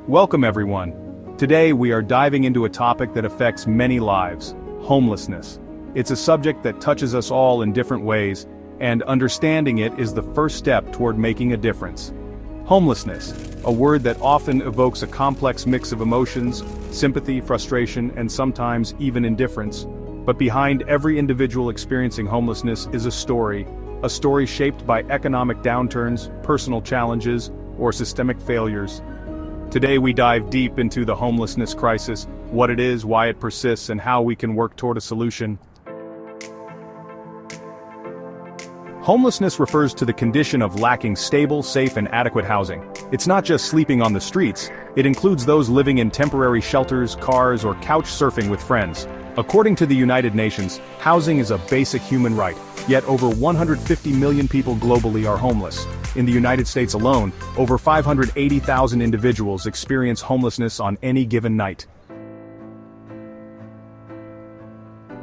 Welcome everyone. Today we are diving into a topic that affects many lives: homelessness. It's a subject that touches us all in different ways, and understanding it is the first step toward making a difference. Homelessness, a word that often evokes a complex mix of emotions, sympathy, frustration, and sometimes even indifference. But behind every individual experiencing homelessness is a story shaped by economic downturns, personal challenges, or systemic failures. Today we dive deep into the homelessness crisis, what it is, why it persists, and how we can work toward a solution. Homelessness refers to the condition of lacking stable, safe, and adequate housing. It's not just sleeping on the streets, it includes those living in temporary shelters, cars, or couch surfing with friends. According to the United Nations, housing is a basic human right, yet over 150 million people globally are homeless. In the United States alone, over 580,000 individuals experience homelessness on any given night.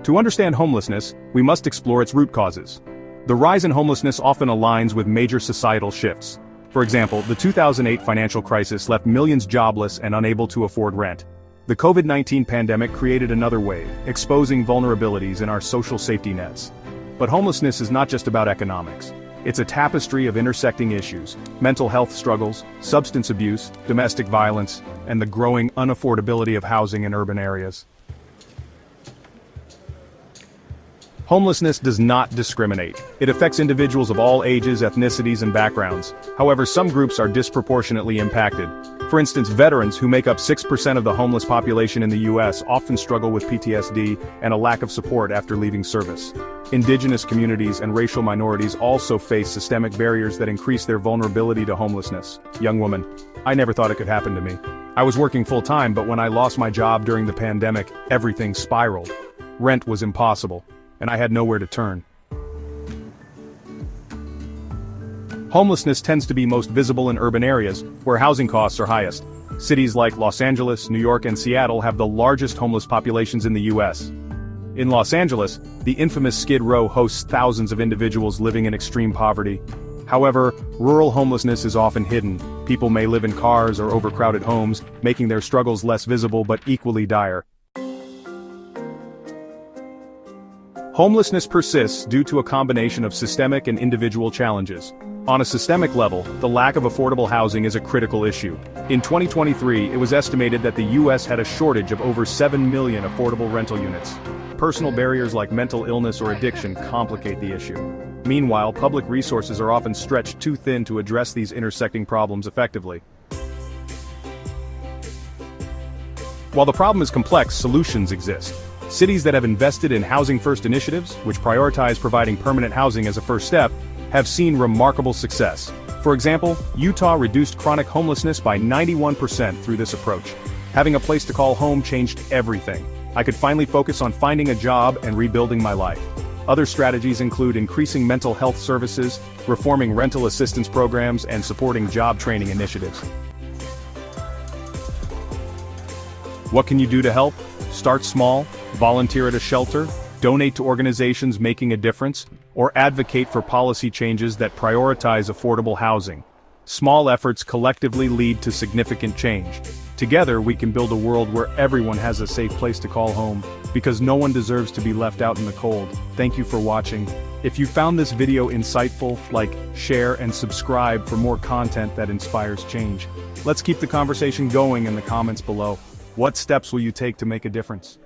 To understand homelessness, we must explore its root causes. The rise in homelessness often aligns with major societal shifts. For example, the 2008 financial crisis left millions jobless and unable to afford rent. The COVID-19 pandemic created another wave, exposing vulnerabilities in our social safety nets. But homelessness is not just about economics. It's a tapestry of intersecting issues: mental health struggles, substance abuse, domestic violence, and the growing unaffordability of housing in urban areas. Homelessness does not discriminate. It affects individuals of all ages, ethnicities, and backgrounds. However, some groups are disproportionately impacted. For instance, veterans, who make up 6% of the homeless population in the U.S., often struggle with PTSD and a lack of support after leaving service. Indigenous communities and racial minorities also face systemic barriers that increase their vulnerability to homelessness. Young woman: I never thought it could happen to me. I was working full-time, but when I lost my job during the pandemic, everything spiraled. Rent was impossible, and I had nowhere to turn. Homelessness tends to be most visible in urban areas, where housing costs are highest. Cities like Los Angeles, New York, and Seattle have the largest homeless populations in the U.S. In Los Angeles, the infamous Skid Row hosts thousands of individuals living in extreme poverty. However, rural homelessness is often hidden. People may live in cars or overcrowded homes, making their struggles less visible but equally dire. Homelessness persists due to a combination of systemic and individual challenges. On a systemic level, the lack of affordable housing is a critical issue. In 2023, it was estimated that the U.S. had a shortage of over 7 million affordable rental units. Personal barriers like mental illness or addiction complicate the issue. Meanwhile, public resources are often stretched too thin to address these intersecting problems effectively. While the problem is complex, solutions exist. Cities that have invested in housing-first initiatives, which prioritize providing permanent housing as a first step, have seen remarkable success. For example, Utah reduced chronic homelessness by 91% through this approach. Having a place to call home changed everything. I could finally focus on finding a job and rebuilding my life. Other strategies include increasing mental health services, reforming rental assistance programs, and supporting job training initiatives. What can you do to help? Start small, volunteer at a shelter, donate to organizations making a difference, or advocate for policy changes that prioritize affordable housing. Small efforts collectively lead to significant change. Together we can build a world where everyone has a safe place to call home, because no one deserves to be left out in the cold. Thank you for watching. If you found this video insightful, like, share, and subscribe for more content that inspires change. Let's keep the conversation going in the comments below. What steps will you take to make a difference?